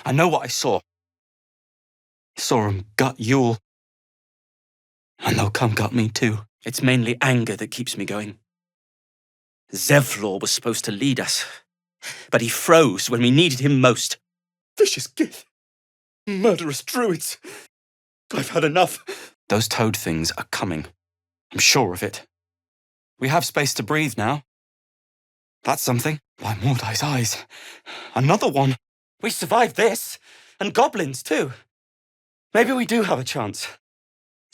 I know what I saw. I saw 'em gut Yule. And they'll come gut me too. It's mainly anger that keeps me going. Zevlor was supposed to lead us, but he froze when we needed him most. Vicious Gith. Murderous druids. I've had enough. Those toad things are coming. I'm sure of it. We have space to breathe now. That's something. By Mordai's eyes. Another one. We survived this. And goblins too. Maybe we do have a chance.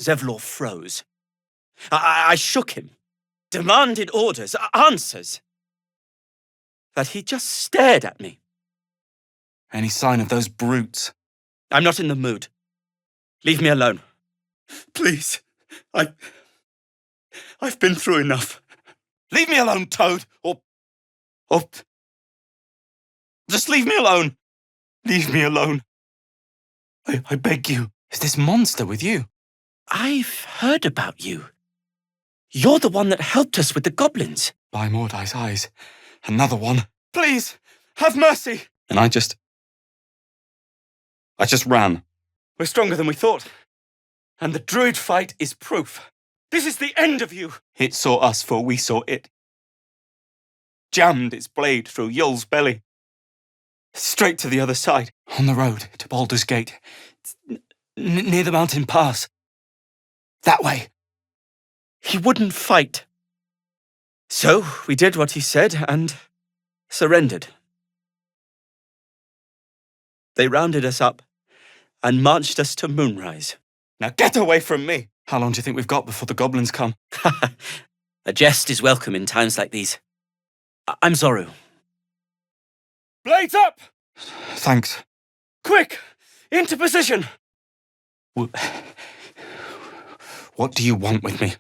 Zevlor froze. I shook him. Demanded orders, answers. But he just stared at me. Any sign of those brutes? I'm not in the mood. Leave me alone. Please. I've been through enough. Leave me alone, Toad, or just leave me alone. Leave me alone. I beg you. Is this monster with you? I've heard about you. You're the one that helped us with the goblins. By Mordai's eyes. Another one. Please, have mercy. And I just ran. We're stronger than we thought. And the druid fight is proof. This is the end of you. It saw us, for we saw it. Jammed its blade through Yul's belly. Straight to the other side. On the road to Baldur's Gate. Near the mountain pass. That way. He wouldn't fight. So we did what he said and surrendered. They rounded us up and marched us to Moonrise. Now get away from me! How long do you think we've got before the goblins come? A jest is welcome in times like these. I'm Zorru. Blades up! Thanks. Quick! Into position! What do you want with me?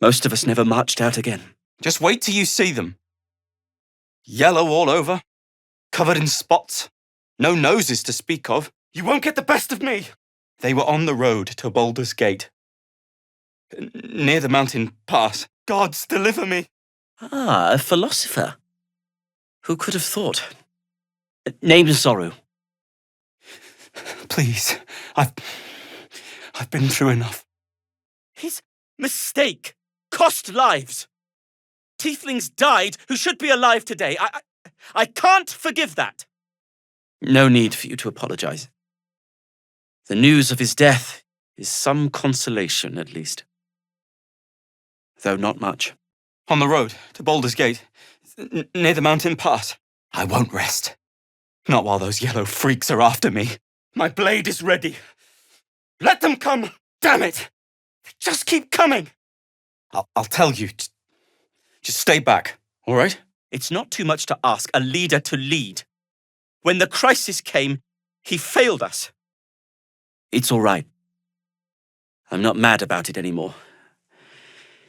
Most of us never marched out again. Just wait till you see them. Yellow all over, covered in spots, no noses to speak of. You won't get the best of me. They were on the road to Baldur's Gate. Near the mountain pass. Gods, deliver me. Ah, a philosopher. Who could have thought? Name's Zorru. Please, I've been through enough. His mistake cost lives. Tieflings died who should be alive today. I can't forgive that. No need for you to apologize. The news of his death is some consolation, at least. Though not much. On the road to Baldur's Gate, near the mountain pass. I won't rest. Not while those yellow freaks are after me. My blade is ready. Let them come! Damn it! Just keep coming! I'll tell you. Just stay back, all right? It's not too much to ask a leader to lead. When the crisis came, he failed us. It's all right. I'm not mad about it anymore.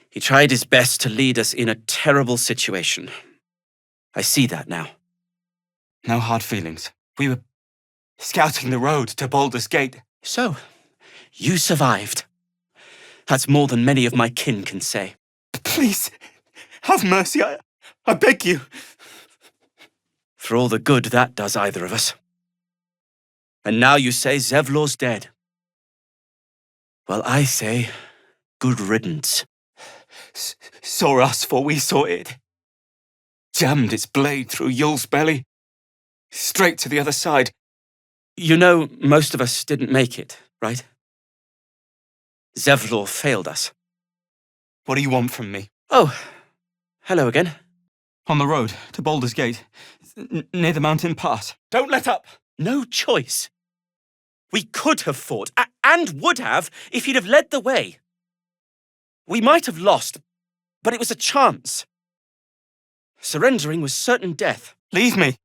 He tried his best to lead us in a terrible situation. I see that now. No hard feelings. We were scouting the road to Baldur's Gate. So, you survived. That's more than many of my kin can say. Please, have mercy, I beg you. For all the good that does either of us. And now you say Zevlor's dead. Well, I say, good riddance. Saw us, for we saw it. Jammed its blade through Yul's belly. Straight to the other side. You know, most of us didn't make it, right? Zevlor failed us. What do you want from me? Oh, hello again. On the road to Baldur's Gate, near the mountain pass. Don't let up! No choice. We could have fought, and would have, if he'd have led the way. We might have lost, but it was a chance. Surrendering was certain death. Leave me.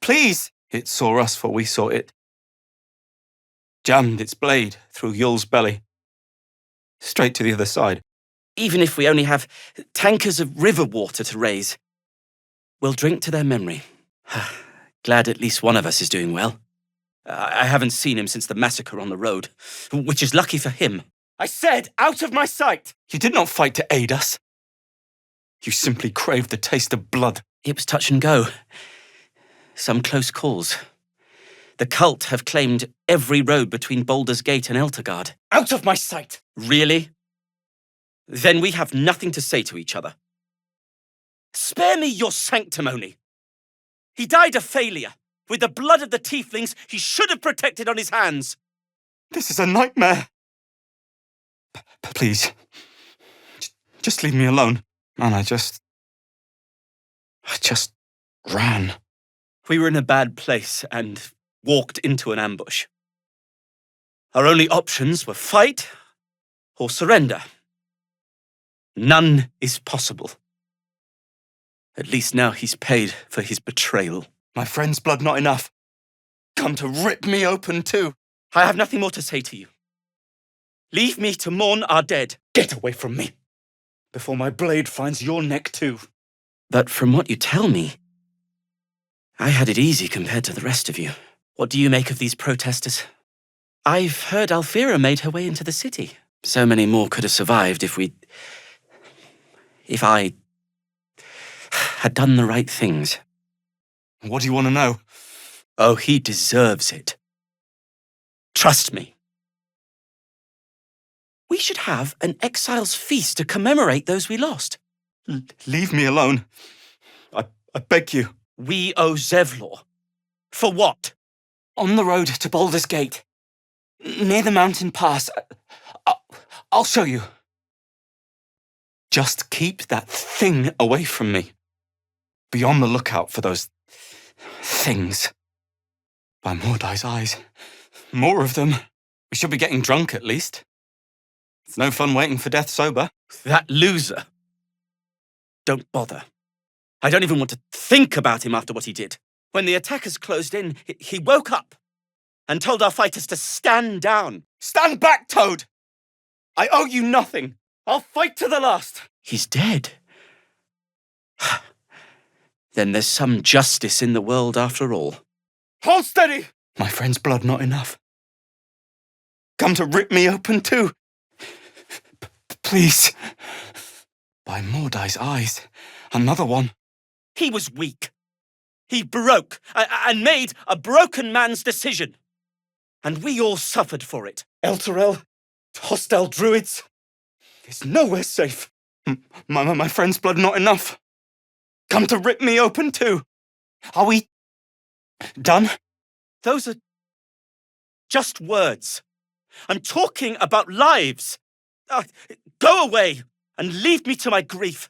Please! It saw us, for we saw it. Jammed its blade through Yul's belly. Straight to the other side. Even if we only have tankers of river water to raise, we'll drink to their memory. Glad at least one of us is doing well. I haven't seen him since the massacre on the road, which is lucky for him. I said, out of my sight! You did not fight to aid us. You simply craved the taste of blood. It was touch and go. Some close calls. The cult have claimed every road between Baldur's Gate and Eltergard. Out of my sight! Really? Then we have nothing to say to each other. Spare me your sanctimony. He died a failure, with the blood of the tieflings he should have protected on his hands. This is a nightmare. Please, just leave me alone. Man, I just ran. We were in a bad place and walked into an ambush. Our only options were fight or surrender. None is possible. At least now he's paid for his betrayal. My friend's blood not enough. Come to rip me open too. I have nothing more to say to you. Leave me to mourn our dead. Get away from me, before my blade finds your neck too. But from what you tell me, I had it easy compared to the rest of you. What do you make of these protesters? I've heard Alfira made her way into the city. So many more could have survived if I had done the right things. What do you want to know? Oh, he deserves it. Trust me. We should have an exile's feast to commemorate those we lost. Leave me alone. I beg you. We owe Zevlor. For what? On the road to Baldur's Gate, near the mountain pass. I'll show you. Just keep that thing away from me. Be on the lookout for those things. By Mordai's eyes. More of them. We should be getting drunk at least. It's no fun waiting for death sober. That loser. Don't bother. I don't even want to think about him after what he did. When the attackers closed in, he woke up and told our fighters to stand down. Stand back, Toad! I owe you nothing. I'll fight to the last. He's dead. Then there's some justice in the world after all. Hold steady! My friend's blood not enough. Come to rip me open too. Please. By Mordai's eyes. Another one. He was weak. He broke and made a broken man's decision. And we all suffered for it. Elturel, hostile druids. It's nowhere safe. My friend's blood not enough. Come to rip me open too. Are we done? Those are just words. I'm talking about lives. Go away and leave me to my grief.